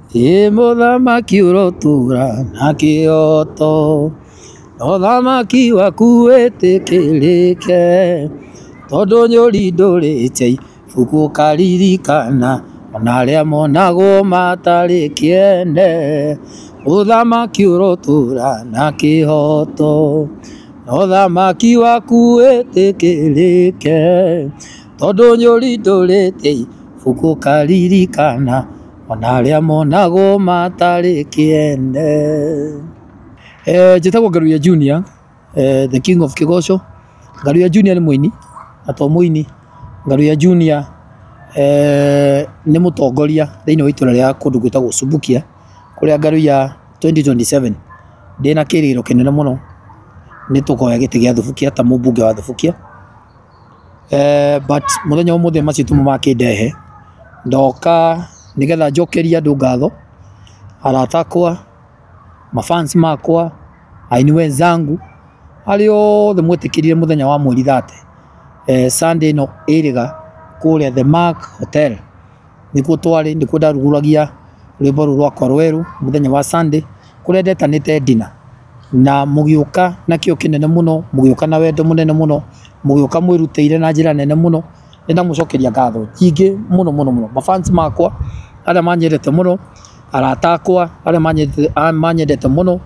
Mũthamaki ũrotura na kĩhooto, ũthamaki waku wĩtĩkĩrĩke, tondũ nyũri ndũrĩte ibuku ũkaririkana, ona arĩa monagwo matarĩ kĩene. Ũthamaki ũrotura na kĩhooto, ũthamaki waku wĩtĩkĩrĩke, tondũ nyũri ndũrĩte ibuku ũkaririkana, ona arĩa monagwo matarĩ kĩene. Njĩtagwo Ngaruiya Junior, the king of Kĩgoco. Ngaruiya Junior nĩ mũini, na to mũini. Ngaruiya Junior nĩ mũtongoria thĩinĩ wa itũra rĩa kũndũ gwĩtagwo Subukia, kũrĩa Ngaruiya 2027 ndĩna kĩrĩgĩrĩro kĩnene mũno nĩ tũkoya gĩtĩ gĩa Thubukia ta mũmbunge wa Thubukia. But mũthenya ũmũthĩ macitũ makĩndehe ndoka nĩgetha njokerie andũ ngatho, arata akwa, mafans makwa, aini wenzangu, arĩa othe mwĩtĩkĩrire mũthenya wa mweri 30 Sunday ĩno ĩrĩga kũrĩa The Mark Hotel. Nĩkuo twarĩ, nĩkuo ndarugũragia rwĩmbo rũrũ rwakwa rwerũ mũthenya wa Sunday, kũrĩa ndetanĩte dinner na mũgĩũka na kĩo kĩnene mũno, mũgĩũka na wendo mũnene mũno, mũgĩũka mwĩrutĩire na njĩra nene mũno. Nĩndamũcokeria ngatho nyingĩ mũno mũno mũno. Mafans makwa arĩa manyendete mũno, arata akwa arĩa manyendete mũno,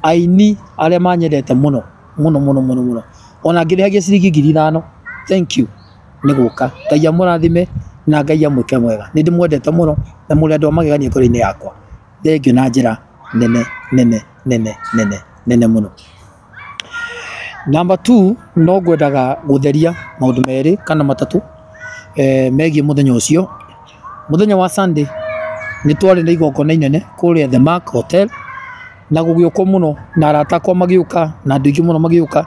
aini arĩa manyendete mũno mũno mũno mũno mũno, ona ngĩrĩhagia ciringi 5,000. Thank you nĩ gũka. Ngai amũrathime na Ngai amwĩke mwega. Nĩ ndĩmwendete mũno na mũrĩ andũ a magegania ngoro-inĩ yakwa. Thengiũ na njĩra nene nene nene nene nene mũno. Number 2, no ngwendaga gũtheria maũndũ merĩ kana matatũ megiĩ mũthenya ũcio. Mũthenya wa Sunday nĩ twarĩ na igongona inene kũrĩa The Mark Hotel, na gũgĩũkwo mũno na arata akwa magĩũka na andũ aingĩ mũno magĩũka.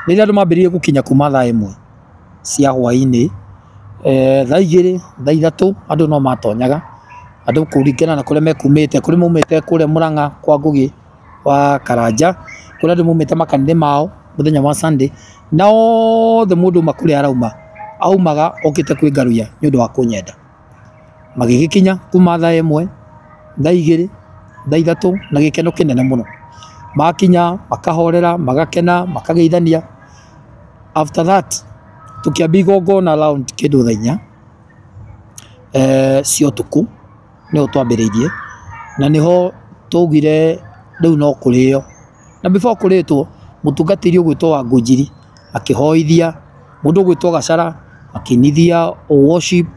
Rĩrĩa andũ mambĩrĩrie gũkinya kuma thaa 1 cia hwaĩ-inĩ, thaa 2, thaa 3 andũ no matonyaga, andũ kũringana na kũrĩa mekumĩte. Kũrĩ maumĩte kũrĩa Mũrang'a kwa Ngũgĩ wa Karanja, kũrĩ andũ maumĩte makanitha mao mũthenya wa Sunday, na othe mũndũ uma kũrĩa arauma aumaga okĩte kwĩ Ngaruiya nĩ ũndũ wa kũnyenda. Magĩgĩkinya kuma thaa 1, thaa 2, thaa 3 na gĩkeno kĩnene mũno. Makinya makahorera, magakena, makageithania. After that tũkĩambia igongona around kĩndũ thaa 4 cia ũtukũ nĩho twambĩrĩirie, na nĩho twaugire rĩu no kũrĩo. Na before kũrĩtwo, mũtungatĩri ũgwĩtwo wa Ngũnjiri akĩhoithia, mũndũ ũgwĩtwo Gacara akĩinithia worship,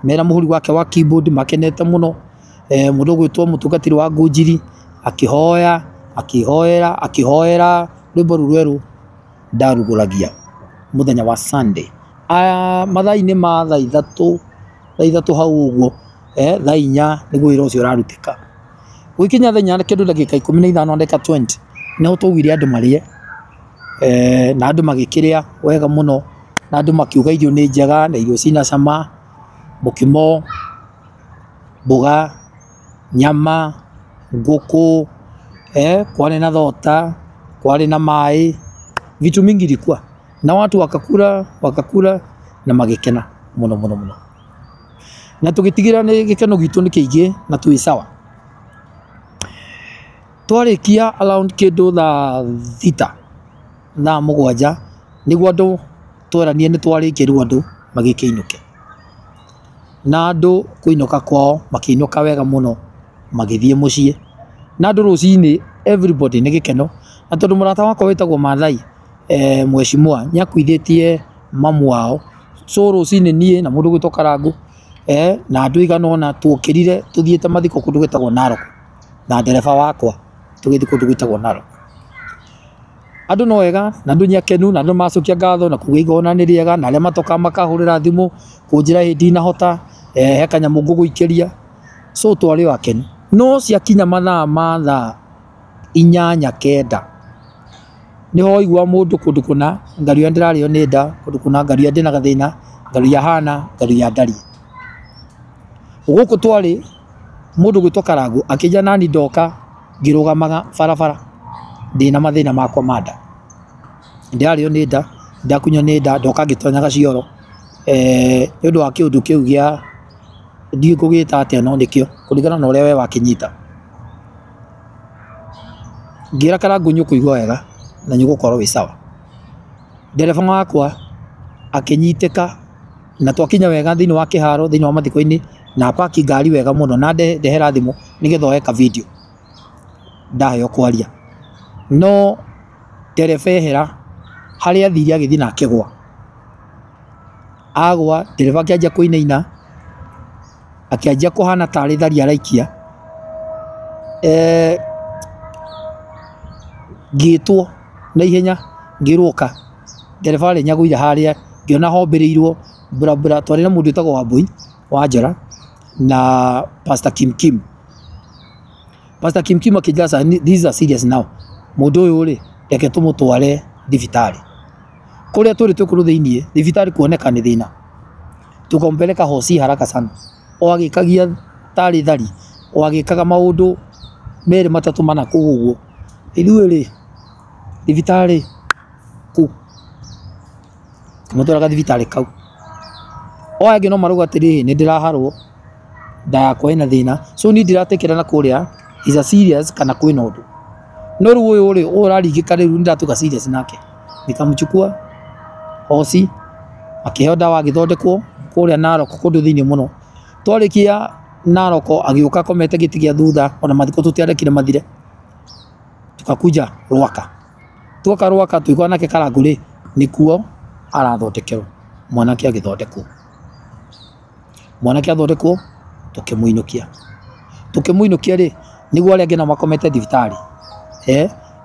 mena mũhuri wake wa keyboard makenete mũno. Mũndũ ũgwĩtwo mũtungatĩri wa Ngũnjiri akĩhoya, akĩhoera rwĩmbo rũrũ rwerũ ndarugũragia mũthenya wa Sunday. Mathaa-inĩ ma thaa 3 hau ũguo, thaa 4 nĩguo wĩra ũcio ũrarutĩka. Gũkinya thaa 4 kĩndũ ndagĩka 15 ndagĩka 20 nĩho twaugire andũ marĩe, na andũ magĩkĩrĩa wega mũno, na andũ makiuga irio nĩ njega na irio cina cama, mũkimo, mboga, nyama, ngũkũ, kwarĩ na thota, kwarĩ na maĩ, vitu mingi ilikuwa na watu wakakula na magĩkena mũno mũno mũno, na tũgĩtigĩra nĩ gĩkeno gitũ nĩ kĩingĩ na twĩ sawa. Twarĩkia around kĩndũ thaa 6, thaa 7 nĩguo andũ tweranie nĩ twarĩkia rĩu andũ magĩkĩinũke, na andũ kũinũka kwao makĩinũka wega mũno magĩthiĩ mũciĩ, na andũ rũcinĩ everybody nĩ gĩkeno. Na tondũ mũrata wakwa wĩtagwo Maathai Mheshimiwa nĩakuithĩtie mamu wao, so rũcinĩ niĩ na mũndũ gwĩtwo Karangũ na andũ igana ũna twokĩrire tũthiĩte mathiko kũndũ gwĩtagwo Narok, na ndereba wakwa tũgĩthiĩ kũndũ gwĩtagwo Narok. Andũ no wega na andũ nyakenu, na andũ macokia ngatho na kuuga igongona nĩ rĩega, na arĩa matoka makahũrĩra thimũ kũnjĩra hĩndĩ ndinahota he kanyamũ ngũgũikĩria, so twarĩ o akenu. No ciakinya mathaa ma thaa 8-9 nĩho waigua mũndũ kũndũ kũna Ngaruiya ndĩrarĩo nĩ nda, kũndũ kũna Ngaruiya ndĩna gathĩna, Ngaruiya hana, Ngaruiya ndari. Gũkũ twarĩ mũndũ gwĩtwo Karangũ akĩnja nani ndoka ngĩrũgamaga barabara ndĩna mathĩna makwa ma nda, ndĩrarĩo nĩ nda, ndakunywo nĩ nda, ndoka ngĩtonya gacioro nĩ ũndũ wa kĩũndũ kĩu gĩa ndiĩ kũgĩta atĩa no nĩkĩo kũringana na ũrĩa we wakinyita. Ngĩra Karangũ nĩũkũigua wega na nĩũgũkorwo wĩ sawa. Ndereba wakwa akĩnyitĩka na twakinya wega thĩinĩ wa kĩharo thĩinĩ wa mathiko-inĩ na paki ngari wega mũno na ndehera thimũ nĩgetha oeka video ndaheo kwaria. No ndereba ehera harĩa athire agĩthiĩ na akĩgwa. Agwa ndereba akĩanjia kũinaina akĩanjia kũhana tarĩ thari araikia. Ngĩtwo na ihenya ngĩrũka. Ndereba arĩ nyagũire harĩa ngĩona hombĩrĩirwo bra twarĩ na mũndũ wĩtagwo Wambui wa Njara na Pastor Kim. Pastor Kim akĩnjĩra these are serious now. Mũndũ ũyũ rĩ reke tũmũtware thibitarĩ. Kũrĩa tũrĩ tũkũrũ thĩinĩ thibitarĩ kuoneka nĩ thĩna. Tukampeleka hosi haraka sana. O agĩkagia tarĩ thari o agĩkaga maũndũ merĩ matatũ mana kũu ũguo. Ithuĩ rĩ thibitarĩ kũ mũtwaraga thibitarĩ kau. O angĩ no marauga atĩrĩ nĩ ndĩraharwo nda yakwa ĩna thĩna so ni ndĩratekera na kũrĩa is a serious kana kwĩna ũndũ. No rĩu ũyũ rĩ ũraringĩka rĩu nĩndatuka serious nake. Nikamchukua hosi akĩheo ndawa agĩthondekwo kũrĩa Narok kũndũ thĩinĩ mũno. Twarĩkia Narok agĩũka komete gĩtĩ gĩa thutha ona mathiko tũtiarekire mathire. Tukakuja Rwaka. Tuoka Rwaka tuigua nake Karangũ rĩ nĩkuo arathondekerwo. Mwanake agĩthondekwo. Mwanake athondekwo tukĩmũinũkia rĩ nĩguo arĩa angĩ nao makomete thibitarĩ.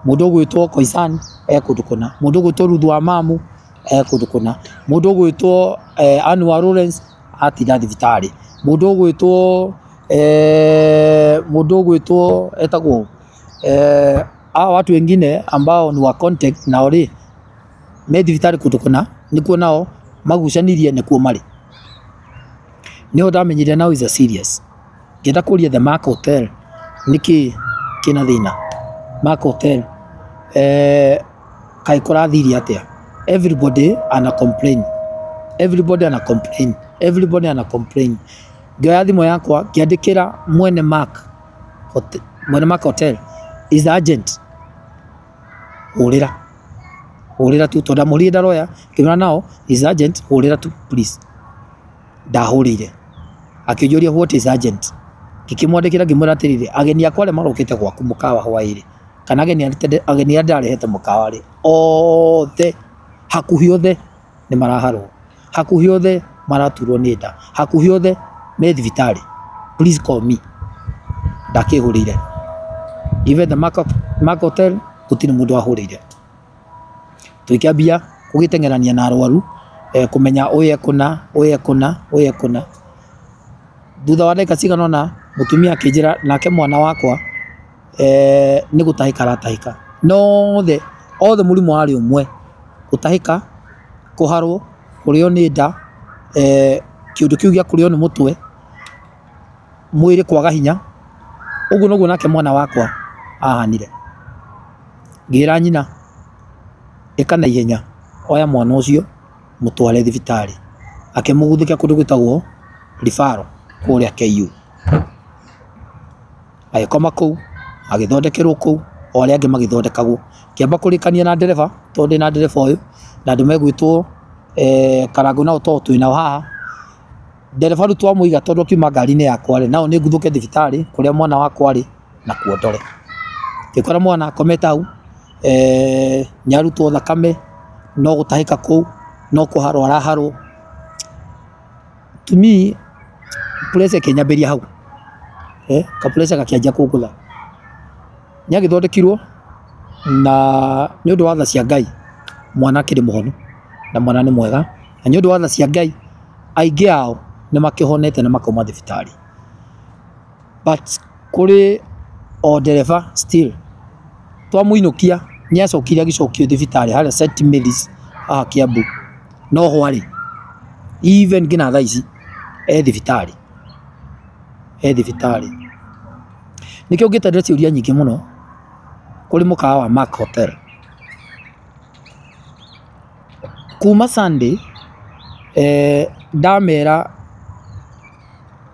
Mũndũ ũgwĩtwo Koisan kũndũ kũna, mũndũ ũgwĩtwo Ruthu wa Mamu kũndũ kũna, mũndũ ũgwĩtwo Anwar Lawrence atinda thibitarĩ, mũndũ ũgwĩtwo etagwo hao watu wengine ambao ni wa contact nao rĩ me thibitarĩ kũndũ kũna nĩkuo nao magucanirie nĩkuo marĩ. Nĩho ndamenyire now is a serious. Ngĩenda kũria the Mark Hotel nĩkĩ kĩna thĩna. Mark Hotel kaĩ kũrathiria atĩa. Everybody ana complain. Ngĩoya thimũ yakwa ngĩandĩkĩra mwene Mark Hotel is urgent. Hũrĩra tu tondũ ndamũrire ndaroya ngĩmera nao is urgent hũrĩra tu please. Ndahũrĩire akĩnjũria what is urgent. Ngĩkĩmwandĩkĩra ngĩmwĩra atĩrĩrĩ ageni akwa arĩa marokĩte gwaku mũkawa hwaĩ-rĩ kana ageni arĩa ndarehete mũkawa rĩ othe hakuhĩ othe nĩ maraharwo, hakuhĩ othe maraturwo nĩ nda, hakuhĩ othe me thibitarĩ, please call me. Ndakĩhũrĩire even the Mark Hotel gũtirĩ mũndũ wahũrĩire. Tũkĩambia gũgĩteng'erania na arwaru kũmenya ũyũ ekũna. Thutha wa ndagĩka cigana ũna mũtumia akĩnjĩra nake mwana wakwa nĩ gũtahĩka aratahĩka. Othe mũrimũ warĩ ũmwe, gũtahĩka, kũharwo, kũrĩo nĩ nda, kĩũndũ kĩu gĩa kũrĩo nĩ mũtwe, mwĩrĩ kwaga hinya. Ũguo noguo nake mwana wakwa ahanire. Ngĩra nyina ĩka na ihenya oya mwana ũcio mũtware thibitarĩ. Akĩmũguthĩka kũndũ gwĩtagwo Rifaro kũrĩa KU. Agĩkoma kũu agĩthondekerwo kũu o arĩa angĩ magĩthondekagwo. Kĩamba kũrĩkania na ndereba tondũ ndĩ na ndereba ũyũ na andũ megwĩtwo Karangũ nao to twĩ nao haha. Ndereba rĩu twamũiga tondũ akiuma ngari-inĩ yakwa rĩ nao nĩ nguthũke thibitarĩ kũrĩa mwana wakwa rĩ na kuo ndore. Ngĩkora mwana akomete hau nĩarutwo thakame no gũtahĩka kũu no kũharwo araharwo. To me pressure kĩnyambĩria hau ka pressure gakĩanjia kũngũtha. Nĩagĩthondekirwo na nĩ ũndũ wa tha cia Ngai mwana akĩrĩ mũhonu na mwana nĩ mwega na nĩ ũndũ wa tha cia Ngai aingĩ ao nĩ makĩhonete na makauma thibitarĩ. But kũrĩ o ndereba still twamũinũkia nĩacokire agĩcokio thibitarĩ harĩa St Mary's haha Kiambu. No hwarĩ even nginya thaa ici thibitarĩ. Nĩkĩo ngĩtendera ciũria nyingĩ mũno kũrĩ mũkawa wa Mark Hotel. Kuma Sunday ndamera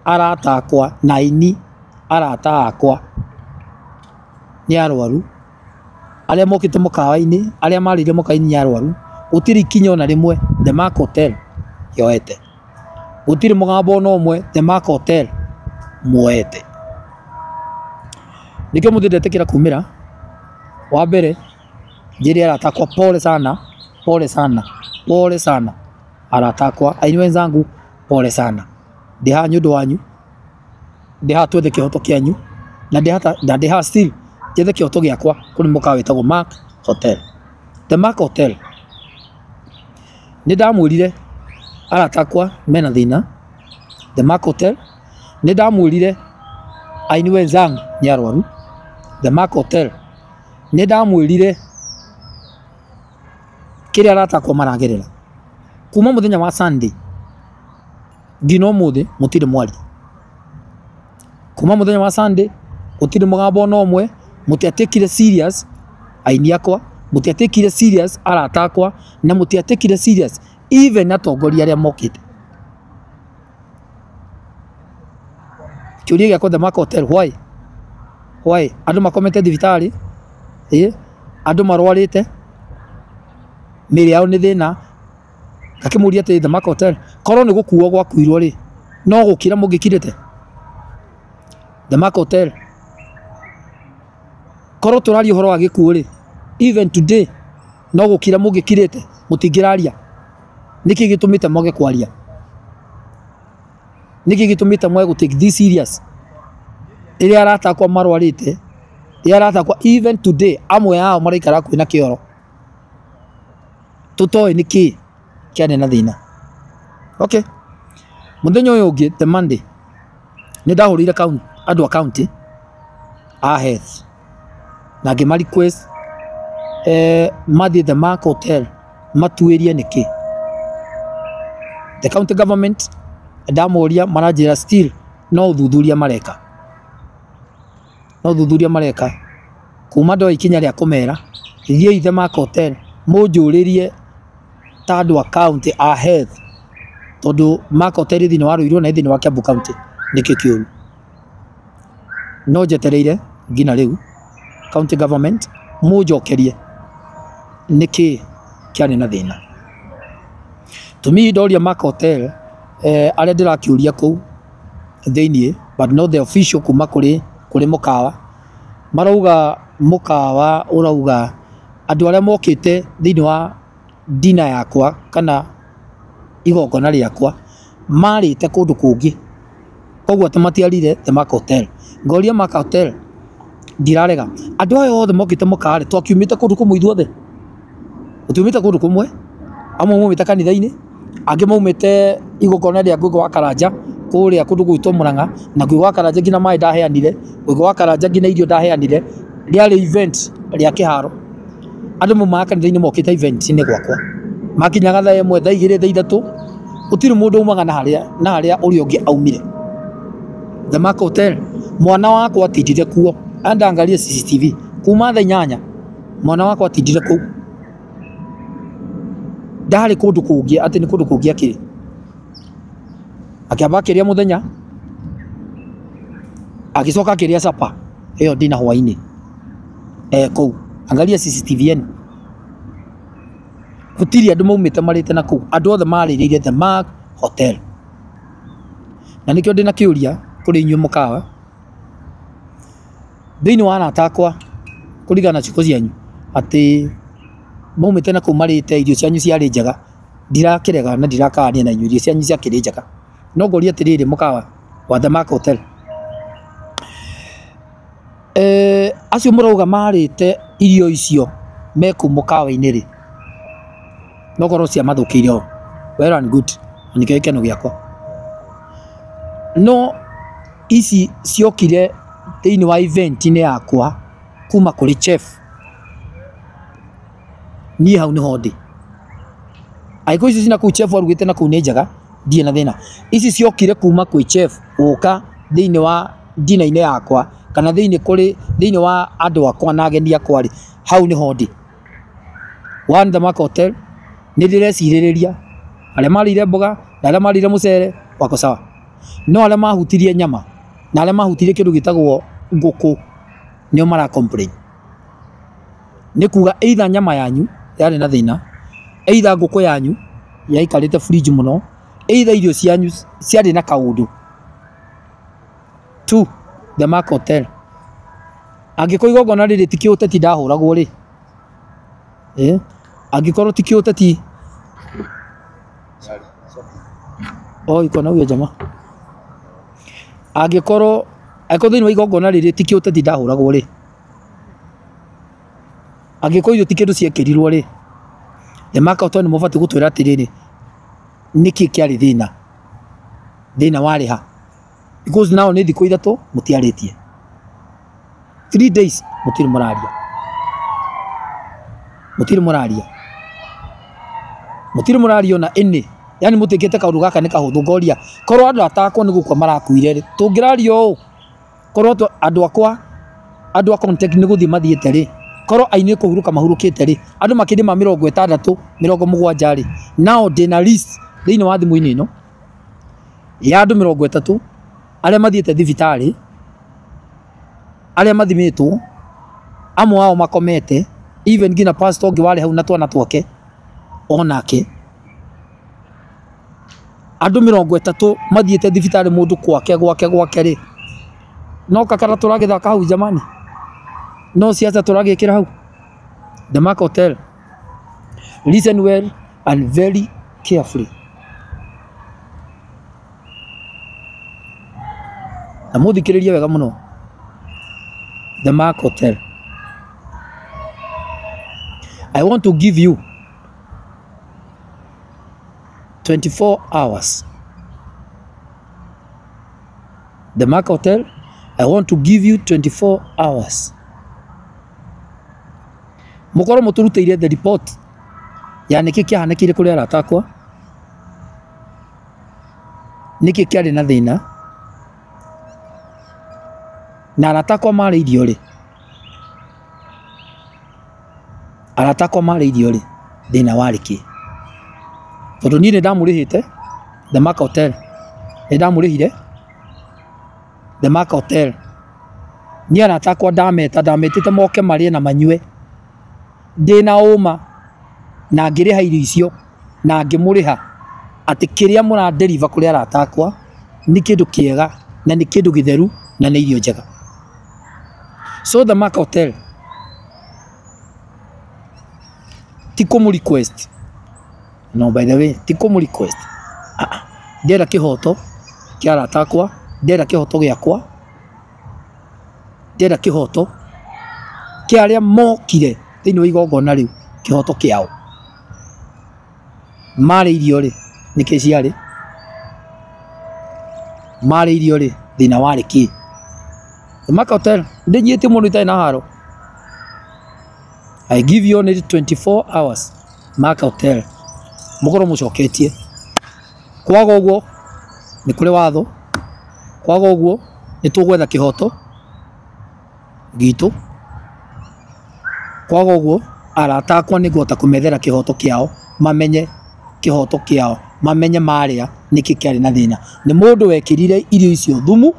arata akwa na ini arata akwa ni arwaru aria mokite mukawa-ini aria marire mukawa-ini ni arwaru gutiri kinyo na rimwe The Mark Hotel yoete gutiri mugambo no mwe The Mark Hotel muete nikyo muthindete kira kumira wa mbere njiri arata akwa pole sana arata akwa aini wenzangu pole sana ndiha nyundu wanyu ndiha twethe kihoto kianyu na ndiha still jethe kihoto giakwa kuri mukawa witagwo Mark Hotel The Mark Hotel ni ndamwirire arata akwa mena thina The Mark Hotel ni ndamwirire aini wenzangu ni arwaru The Mark Hotel ni ndamwirire kiri arata akwa maragerera kuma muthenya wa Sunday ngino muthe mutire mwari kuma muthenya wa Sunday gutire mugambo no mwe mutiatekire serious aini akwa mutiatekire serious arata akwa na mutiatekire serious even atongoria aria mokite kiuria giakwa The Mark Hotel why andu makomete thibitari andu marwarite miri yao ni thina akimuria ati The Mark Hotel korwo ni gukuo gwakuirwo ri no gukira mungikirite The Mark Hotel korwo turari uhoro wa gikuo ri even today no gukira mungikirite mutingiraria niki gitumite moge kwaria niki gitumite mwe go take this serious iri arata kwa marwarite iri arata kwa even today amwe yao maraikara kwina kioro tutoi niki kiane na thina okay muthenya uyu ungi the Monday ni ndahurire andu account a health na ngima request mathi The Mark Hotel matuirie niki the county government ndamoria maranjira still no uthuthuria mareka kuma ndo ikinya ria kumera ithie The Mark Hotel munjuririe tandu account a health tondu Mark Hotel thini wa Ruiru na thini wa Kiambu County niki kiuru no jetereire ngina riu county government mujokerie niki kiane na thina tumi ndoria Mark Hotel aria ndirakiuria ku thini but not the official kuma kuri mukawa marauga mukawa urauga andu aria mokite thini wa dina yakwa kana igongona riakwa marite kundu kungi koguo tamatiarire The Mark Hotel ngoria Mark Hotel ndirarega andu ayo othe mokite mukare twakiumite kundu kumwe ithuothe utumite kundu kumwe amwe mumite kanitha-ini angi maumite igongona ria Ngũgĩ wa Karanja kuria kundu gwitwo Murang'a na Ngũgĩ wa Karanja ngina mai ndaheanire Ngũgĩ wa Karanja ngina irio ndaheanire riari event ria kiharo andu mumaka kanitha-ini mokite event-ini gwakwa makinyaga thaa imwe thaa igiri thaa ithatu utiri mundu umaga na haria uri ungi aumire The Mark Hotel mwana wakwa atindire kuo andangalia CCTV kuma thaa 8 mwana wakwa atindire ku ndari kundu kungi ati ni kundu kungi akiri akiamba akiria muthenya akicoka akiria sapa iyo dina hwaini ku angalia CCTV gutiri andu maumite marite na ku andu othe maririire The Mark Hotel na nikyo ndina kiuria kuri inyu mukawa thini wa arata akwa kurigana ciko cianyu ati maumite na ku marite irio cianyu ciari njega ndirakirega na ndirakania na inyu irio cianyu ciakiri njega no ngoria atiriri mukawa wa The Mark Hotel acio murauga marite irio icio meku mukawa-ini ri no korwo cia mathukire well and good nikyo ikeno giakwa no ici ciokire thini wa event-ini yakwa kuma kuri chef ni hau ni hodi aiko ici cina ku chef warugite na ku ni njega ndie na thina ici ciokire kuma kwi chef uka thini wa dina-ini yakwa kana thini wa andu akwa na ageni akwa ri hau ni hodi one The Mark Hotel ni ndireciririria aria marire mboga na aria marire mucere wako sawa no arĩa mahutirie nyama na arĩa mahutirie kĩndũ gĩtagwo ngũkũ nĩo mara complain. Nĩ kuga either nyama yanyu yarĩ na thĩna, either ngũkũ yanyu yaikarĩte fridge mũno, either irio cianyu ciarĩ na kaũndũ. Tu the Mark Hotel. Angĩkorwo igongona rĩrĩ ti kĩũteti ndahũragwo rĩ, angĩkorwo ti kĩũteti ikona uya jama, angĩkorwo thĩinĩ wa igongona rĩrĩ ti kĩũteti ndahũragwo rĩ, angĩkorwo irio ti kĩndũ ciekĩrirwo rĩ, the Mark Hotel nĩ mũbatiĩ gũtwĩra atĩrĩrĩ nĩkĩ kĩarĩ thĩna warĩ ha, because now nĩ thikũ ithatũ mũtiarĩtie, 3 days mũtirĩ mũraria ona ĩnĩ, yani mũtĩkĩte kaũndũ gaka nĩ kahũthũ. Ngoria korwo andũ atakwo nĩ gũkua marakuire rĩ, tũngĩraria ũũ, korwo andũ a contact nĩ gũthiĩ mathiĩte rĩ, korwo aini kũhurũka mahurũkĩte rĩ, andũ makĩria ma 60 70 rĩ, nao ndĩna list thĩinĩ wa thimũ-inĩ ĩno ya andũ 30 arĩa mathiĩte thibitarĩ, arĩa mathimĩtwo, amwe wao makomete, even ngina pastor ũngĩ warĩ hau na twana twake onake. Andũ 30 mathiĩte thibitarĩ mũndũ gwake rĩ, no kakara tũragĩthaka hau jamani, no siasa tũragĩkĩra hau. The Mark Hotel, listen well and very carefully. Na mũthikĩrĩrie wega mũno. The Mark Hotel, I want to give you 24 hours. The Mark Hotel, I want to give you 24 hours. Mũkorwo mũtũrutĩire the report ya nĩkĩ kĩahanĩkire kũrĩ arata akwa, nĩkĩ kĩarĩ na thĩna, na arata akwa marĩ irio rĩ, thĩna warĩ kĩ? Tondũ niĩ nĩ ndamũrĩhĩte the Mark Hotel, nĩ ndamũrĩhire the Mark Hotel, niĩ arata akwa ndametĩte moke marĩe na manyue ndĩna ũma, na ngĩrĩha irio icio na ngĩmũrĩha atĩ kĩrĩa mũranderiva kũrĩ arata akwa nĩ kĩndũ kĩega na nĩ kĩndũ gĩtheru na nĩ irio njega. So the Mark Hotel ti kũmũ request, no by the way ti kũmũ request, ndĩra kĩhoto kĩa arata akwa, ndĩra kĩhoto gĩakwa, ndĩra kĩhoto kĩa arĩa mokire thĩinĩ wa igongona rĩu, kĩhoto kĩao. Marĩ irio rĩ, nĩkĩ ciarĩ? Marĩ irio rĩ, thĩna warĩ kĩ? The Mark Hotel ndĩnyĩtie mũndũ itarĩ na haro. I give you only 24 hours. Mark Hotel, mũkorwo mũcoketie. Kwaga ũguo nĩ kũrĩ watho, kwaga ũguo nĩ tũgwetha kĩhoto gitũ, kwaga ũguo arata akwa nĩ ngũhota kũmethera kĩhoto kĩao, mamenye kĩhoto kĩao, mamenye marĩa nĩkĩ kĩarĩ na thĩna. Nĩ mũndũ wekĩrire irio icio thumu,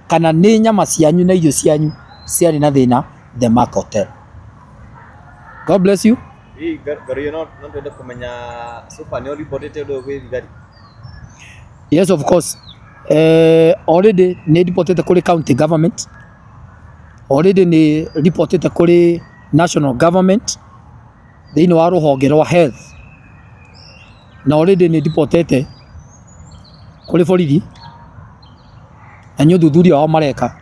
kana nĩ nyama cianyu na irio cianyu ciarĩ na thĩna. The Mark Hotel. God bless you. Yes, of course. Already ni reported kuri county government, already ni reported kuri national government, thĩinĩ wa rũhonge rwa health, na already ni reported kuri borithi, na nĩ ũthuthuria wao mareka.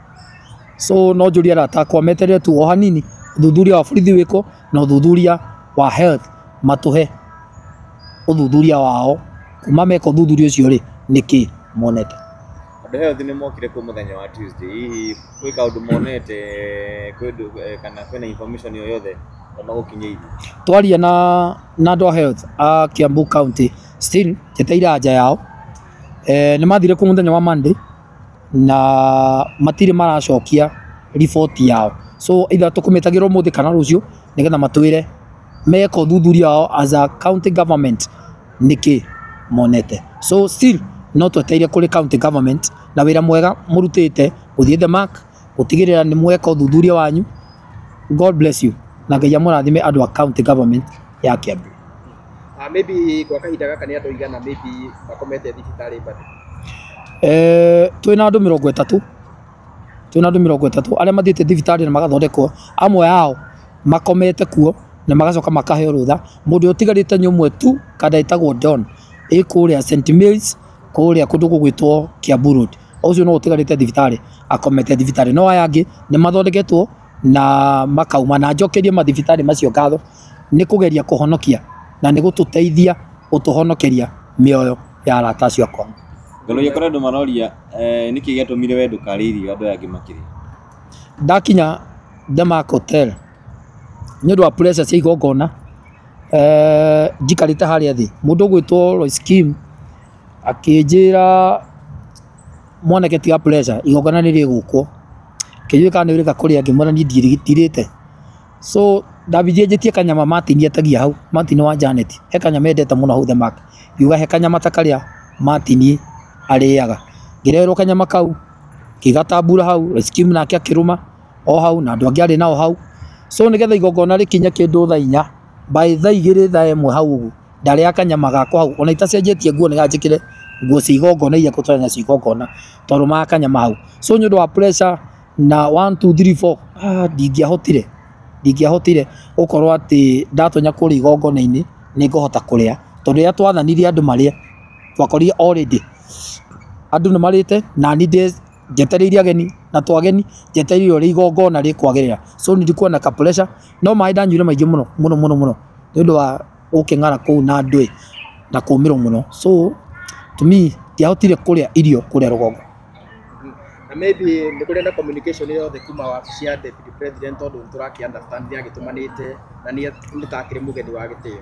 So no njũria arata akwa meterere tu o hanini ũthuthuria wa borithi wĩkwo na ũthuthuria wa health matũhe ũthuthuria wao, kuma meka ũthuthuria ũcio rĩ nĩkĩ monete. Andũ health nĩ mokire kwa mũthenya wa Tuesday, hihi kwĩ kaũndũ monete kana kwĩna information o yothe ona gũkinyĩire? Twaria na andũ a health a Kiambu County, still njeteire anja yao, nĩ mathire kwa mũthenya wa Monday na matirĩ maracokia report yao. So either tũkũmetagĩra ũmũthĩ kana rũciũ nĩgetha matwĩre meka ũthuthuria wao as a county government nĩkĩ monete. So still no tweteire kuri county government na wira mwega murutite uthie the mark utigirira ni mweka uthuthuria wanyu. God bless you na Ngai amurathime andu a county government ya Kiambu. Maybe kwa kahinda gaka ni andu igana maybe bakomete thibitari bado. Twina andu 30 aria mathiite thibitari na magathondekwo, amwe ao makomete kuo na magacoka makaheo rutha. Mundu utigarite nyumwe tu kada itagwo Don kuria St Mary's kuria kundu gugwitwo Kiambu Road, ucio no utigarite thibitari akomete thibitari, no aya angi ni mathondeketwo na makauma na njokerie mathibitari macio ngatho ni kugeria kuhonokia na ni gututeithia utuhonokeria mioyo ya arata acio akwa. Ngalo ya kora ndo maroria niki giatumire we ndukariri andu yangi makiri. Ndakinya The Mark Hotel nyodo wa pressure cia igongona njikarite haria thi, mundu gwitwo Lois Kim akinjira mwanake tiga pressure igongona ni rigukwo kijui kana ni rika kuria ngimona ni ndirite. So David ejetie kanyama Martin etagia hau, Martin wa Janet he kanyama endete muno hau The Mark, yuga he kanyama takaria Martin ariaga ngirero kanyama kau kigatambura hau, Lois Kim nake akiruma o hau na andu angi ari nao hau. So nigetha igongona rikinya kindu thaa 4 by thaa 2 thaa 1 hau ugu ndari akanyama gako hau, ona itacenjetie nguo niganjikire nguo cia igongona iria kutoranya cia igongona tondu makanyama hau. So nyondo wa pressure na 1 2 3 4 ndingiahotire ukorwo ati ndatonya kuri igongona-ini ni ngohota kuria tondu ya twathanirie andu maria twakorire already andu ni marite na ni njetereirie ageni na twageni njetereirie uri igongona rikwagirira. So ndikuona ka pressure no mai ndanyuire maingi muno ndu wa uking'ara kuu na ndui na kumiro muno. So to me ndiahotire kuria irio kuria rugongo. Na maybe ni kuri na communication yothe kuma wabici ya deputy president tondu turaki understand ya gitumanite na ni mutakire mugeni wa gitio.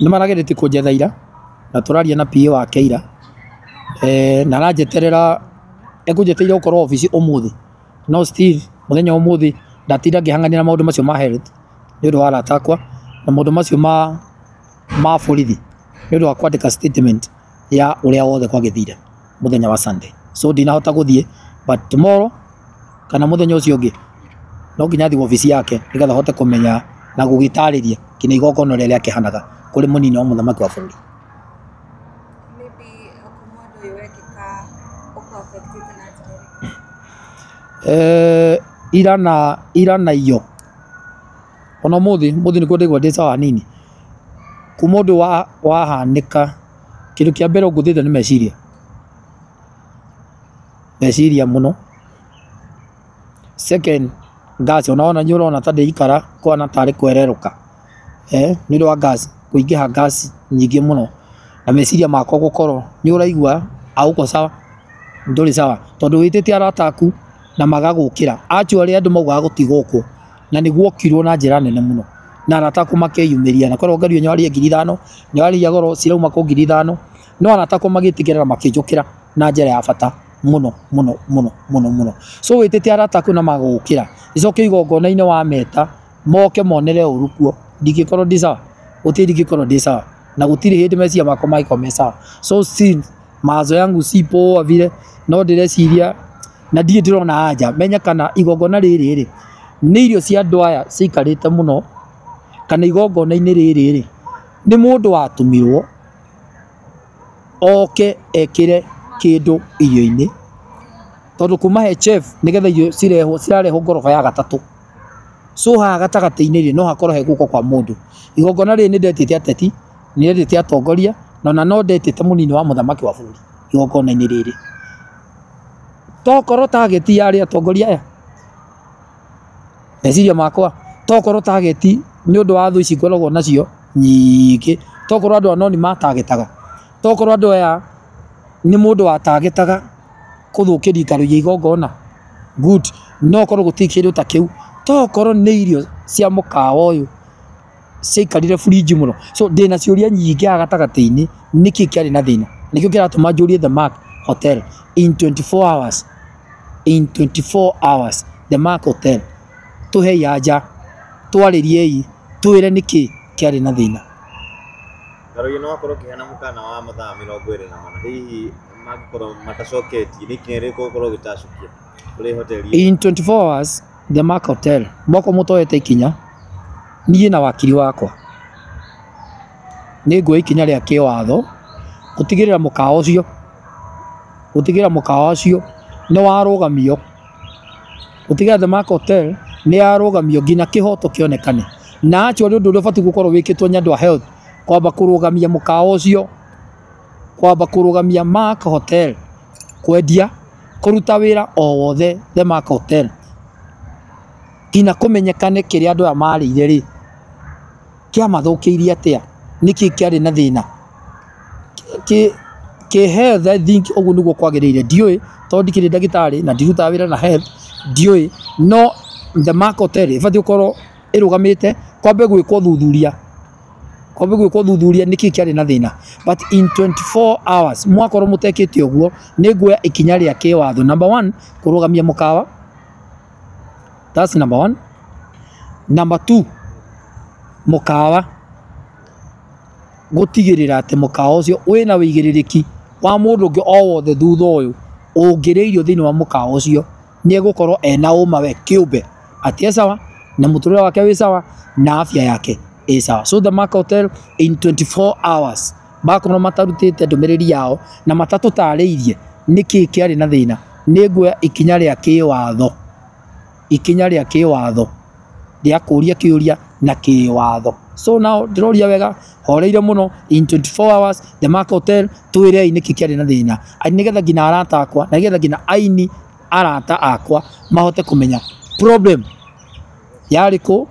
Ni maragerete kunjethaira na turaria na PA wa Keira na rajeterera ekunjeteire ukorwo office umuthi, no still muthenya umuthi ndatinda ngihanganira maundu macio ma health ni undu wa aratakwa na maundu macio ma borithi ni undu wa kwandika statement ya uria wothe kwagithire muthenya wa Sunday. So ndinahota guthie but tomorrow kana muthenya ucio ungi no nginya thi office yake nigetha hote kumenya na gugitariria kina igongona riria kihanaga kuri munini wa muthamaki wa bururi. Ira na iyo ona muthi ni kundigwa ndi sawa nini kuma undu wa hanika kindu kia mbere nguthite ni meciria muno. Second gas ona nyurona ta ndirikara kwana tari kwereruka ni undu wa gas kuingiha gas nyingi muno na meciria makwa gukorwo ni uraigua auko sawa nduri sawa tondu witite arataku na magagukira actually andu maugaga gutigukwo na niguo kirwo na njira nene muno na arataku makeyumiria na korwo ngario nyari 5,000 nyari ya goro cirauma ko 5,000 no arataku magitigirira makinjukira na njira ya bata muno. So witite arataku na magagukira icoke igongona-ini wa meta moke monere uru kuo ndigikorwo ndi sawa utindigikorwo ndi sawa na gutiri hindi mecia makwa maikome sawa. So since mazo yangu si poa vile no ndireciria na ndiye ndirona anja menya kana igongona riri ni irio cia andu aya cikarite muno kana igongona-ini riri ni mundu watumirwo oke ekire kindu irio-ini tondu kuma he chef nigetha irio cirarehwo ngoroba ya gatatu. So ha gatagati-ini ri no hakorwo he guko kwa mundu. Igongona riri ni ndetite ateti ni ndetite atongoria no ndetite munini wa muthamaki wa bururi igongona-ini riri tokorwo targeti ya atongoria aya meciria makwa tokorwo targeti ni undu wa thu ici ngoragwo nacio nyingi tokorwo andu anoni matagetaga tokorwo andu aya ni mundu wa tagetaga kuthukiria ikaro ya igongona good no korwo guti kindu ta kiu tokorwo ni irio cia mukawa uyu cikarire fridge muno. So ndina ciuria nyingi agatagati-ini niki kiari na thina nikio kiratuma njurie The Mark Hotel in 24 hours The Mark Hotel tuhe anja twaririei twire niki kiari na thina Ngaro no akorwo kihana mukana wa mathaa 24 hihi magikorwo matacoketie nĩ ikinya rĩrĩkũ gũkorwo gĩtacukia kũrĩ hoteli in 24 hours the Mark Hotel mwako mũtoete ikinya niĩ na wakiri wakwa nĩ nguoya ikinya rĩa kĩwatho gũtigĩrĩra mũkawa ũcio nĩ warũgamio, gũtigĩrĩra the Mark Hotel nĩ yarũgamio nginya kĩhoto kĩonekane, na actually ũndũ ũrĩa ũbatiĩ gũkorwo wĩkĩtwo nĩ andũ a health kwamba kũrũgamia mũkawa ũcio, kwamba kũrũgamia Mark Hotel kwendia kũruta wĩra o wothe the Mark Hotel nginya kũmenyekane kĩrĩa andũ aya marĩire rĩ kĩamathũkĩirie atĩa, nĩkĩ kĩarĩ na thĩna kĩ health. I think ũguo nĩguo kwagĩrĩire, ndiũĩ tondũ ndikĩrĩ ndagĩtarĩ na ndirutaga wĩra na health, ndiũĩ no the Mark Hotel ĩbatiĩ gũkorwo ĩrũgamĩte kwambe gwĩkwo thuthuria nĩkĩ kĩarĩ na thĩna, but in 24 hours mwakorwo mũtekĩte ũguo nĩ nguoya ikinya rĩa kĩwatho. Number 1 kũrũgamia mũkawa, that's number 1. Number 2 mũkawa gũtigĩrĩra atĩ mũkawa ũcio wĩna wĩigĩrĩrĩki wa mũndũ ũngĩ o wothe thutha ũyũ ũngĩrĩa irio thĩinĩ wa mũkawa ũcio nĩ egũkorwo ena ũma we kĩũmbe atĩ sawa na mũtũrĩre wake wĩ sawa na afya yake ĩ sawa. So the Mark Hotel in 24 hours bakorwo matarutĩte ndũmĩrĩri yao na matatũtarĩirie nĩkĩ kĩarĩ na thĩna, nĩ nguoya ikinya rĩa kĩwatho rĩa kũria kĩũria na kĩwatho. So now ndiroria wega horeire muno in 24 hours the Mark Hotel twĩre nĩkĩ kĩarĩ na thĩna, nĩgetha nginya arata akwa na nĩgetha nginya aini arata akwa mahote kũmenya problem yarĩ kũ,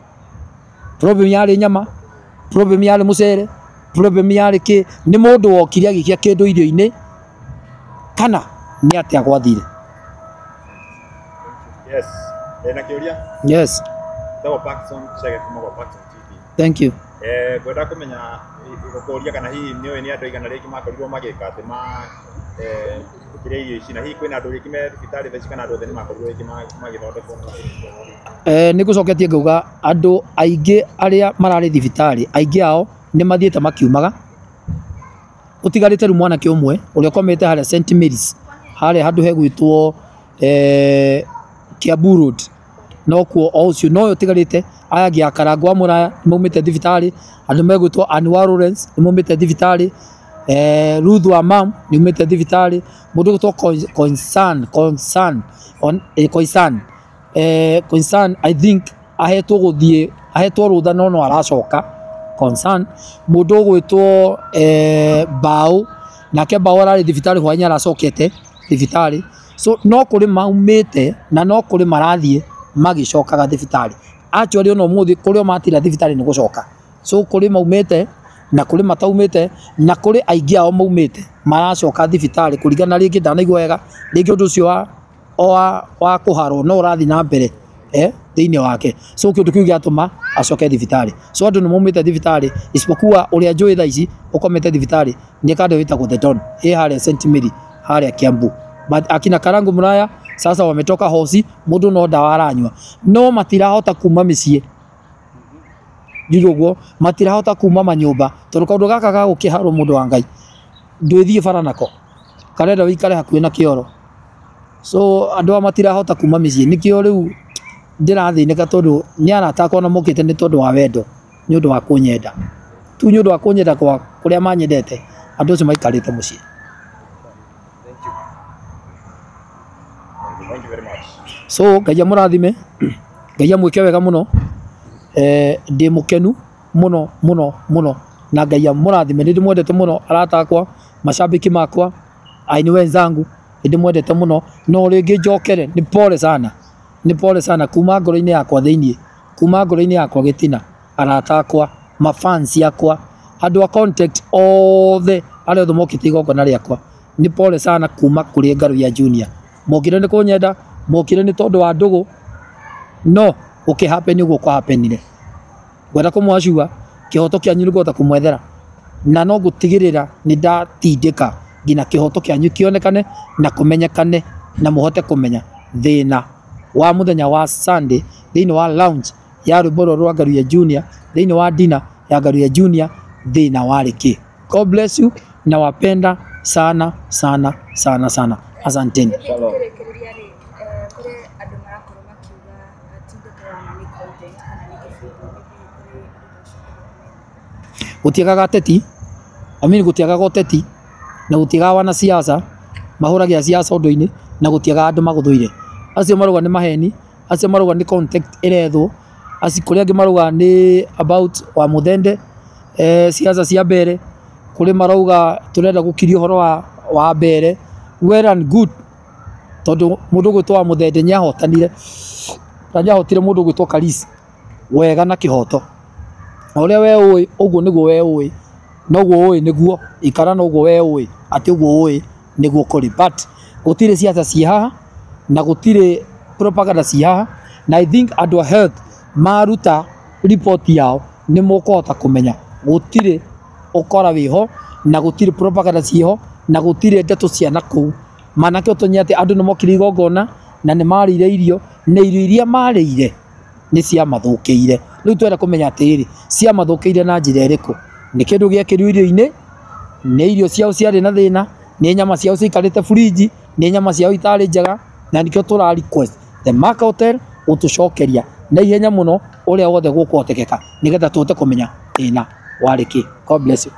problem yarĩ nyama, problem yarĩ mũcere, problem yarĩ kĩ, nĩ mũndũ wokire agĩkia kĩndũ irio-inĩ kana nĩ atĩa gwathire. Yes, na kĩũria? Yes. Tawa Paxson Chege kuma kwa Paxson TV. Thank you. Gwenda kũmenya gũkũria kana hihi nĩoĩ nĩ andũ aigana rĩngĩ makorirwo magĩka atĩ kĩrĩa irio ici, na hihi kwĩna andũ rĩngĩ me thibitarĩ thaici kana andũ othe nĩ makorirwo rĩngĩ magĩthondekwo. Nĩ gũcoketie ngauga andũ aingĩ arĩa mararĩ thibitarĩ aingĩ ao nĩ mathiĩte makiumaga, gũtigarĩte rĩu mwanake ũmwe ũrĩa ũkomete harĩa St Mary's harĩa handũ hegwĩtwo Kiambu Road, no kuo o ũcio no ũyũ ũtigarĩte aya angĩ akarango wa Mũraya nĩ maumĩte thibitarĩ, andũ megwĩtwo Anwar Lawrence nĩ maumĩte thibitarĩ, Ruth wa Mam nĩ maumĩte thibitarĩ, mũndũ ũgwĩtwo Concern I think ahetwo rũtha no aracoka Concern, mũndũ ũgwĩtwo Bao nake Bao ararĩ thibitarĩ hwainĩ aracokete thibitarĩ. So no kũrĩ maumĩte na no kũrĩ marathiĩ magĩcokaga thibitarĩ, actually ono mũthĩ kũrĩ matira thibitarĩ nĩ gũcoka. So kũrĩ maumĩte na kũrĩ mataumĩte na kũrĩ aingĩ ao maumĩte maracoka thibitarĩ kũringana rĩngĩ ndanaigua wega rĩngĩ ũndũ ũcio wa kũharwo no ũrathiĩ na mbere thĩinĩ wake, so kĩndũ kĩu gĩatũma acoke thibitarĩ. So andũ nĩ maumĩte thibitarĩ isipokuwa ũrĩa njũĩ thaa ici ũkomete thibitarĩ nĩ kandũ wĩtagwo The Don harĩa St Mary harĩa Kiambu, but akina Karangu Mũraya sasa wametoka hosi, mũndũ no ndawa aranyua no matirahota kuma mĩciĩ njuguo, matirahota kuma manyũmba tondũ kaũndũ gaka ga gũkĩharwo mũndũ wa Ngai ndwĩthiĩ bara nako karenda wĩikare hakuhĩ na kĩoro. So andũ matirahota kuma mĩciĩ, nĩkĩo rĩu ndĩrathĩnĩka tondũ nĩ arata akwa na mokĩte nĩ tondũ wa wendo, nĩ ũndũ wa kũnyenda tu, nĩ ũndũ wa kũnyenda kwa kũrĩa manyendete andũ acio maikarĩte mũciĩ. Thank you very much. So Ngai amũrathime, Ngai amwĩke wega mũno, ndĩ mũkenu mũno na Ngai amũrathime, nĩ ndĩmwendete mũno arata akwa, mashabiki makwa, aini wenzangu nĩ ndĩmwendete mũno, no rĩngĩ njokere nĩ pole sana kuma ngoro-inĩ yakwa thĩinĩ, kuma ngoro-inĩ yakwa gĩtina, arata akwa, mafans yakwa, andũ a contact othe arĩa othe mokĩte igongona rĩakwa, nĩ pole sana kuma kũrĩ Ngaru ya Junior. Mokire nĩ kũnyenda, mokire nĩ tondũ wa ndũgũ, no ũkĩhappen ũguo kwahapenire, ngwenda kũmwacua kĩhoto kĩanyu nĩguo kũmwethera, na no gũtigĩrĩra nĩ ndatindĩka nginya kĩhoto kĩanyu kĩonekane na kũmenyekane na mũhote kũmenya thĩna wa mũthenya wa Sunday thĩinĩ wa lounge ya rwĩmbo rwa Ngaru ya Junior, thĩinĩ wa dinner ya Ngaru ya Junior thĩna warĩ kĩ. God bless you, nawapenda sana sana sana sana. Asanteni. Shalom. Gutiagaga teti, amini gutiagaga teti, na gutiagaga wana siasa, mahuragia siasa undu-ini, na gutiagaga andu maguthuire. Acio maruga ni maheni, acio maruga ni contact irethwo, acio kuria angi maruga ni about wa muthende, siasa cia mbere, kuri maruga turenda gukiria horo wa mbere, well and good. Tondu mundu gwitwa muthende nyahotanire, na nyahotire mundu gwitwa Kalisi wega na kihoto. Oria we ui uguo niguo we ui, noguo ui niguo ikara, noguo we ui ati uguo ui niguo kuri, but gutire siasa cia haha na gutire propaganda cia haha, na I think andu a health maruta report yao ni mukuhota kumenya gutire ukora wiho na gutire propaganda ciho na gutire ndeto cia nakuu. Manake utonye ati andu ni mokire igongona na ni marire irio, na irio iria marire ni cia mathukiire. Riu twenda kumenya atiri cia mathukiire na njira iriku, ni kindu giakirio irio-ini, ni irio ciao ciari na thina, ni nyama ciao ciikarite fridge, ni nyama ciao itari njega, na nikio tura request the Mark Hotel utucokeria na ihenya muno uria wothe gukuhotekeka nigetha tuhote kumenya thina wariki. God bless you.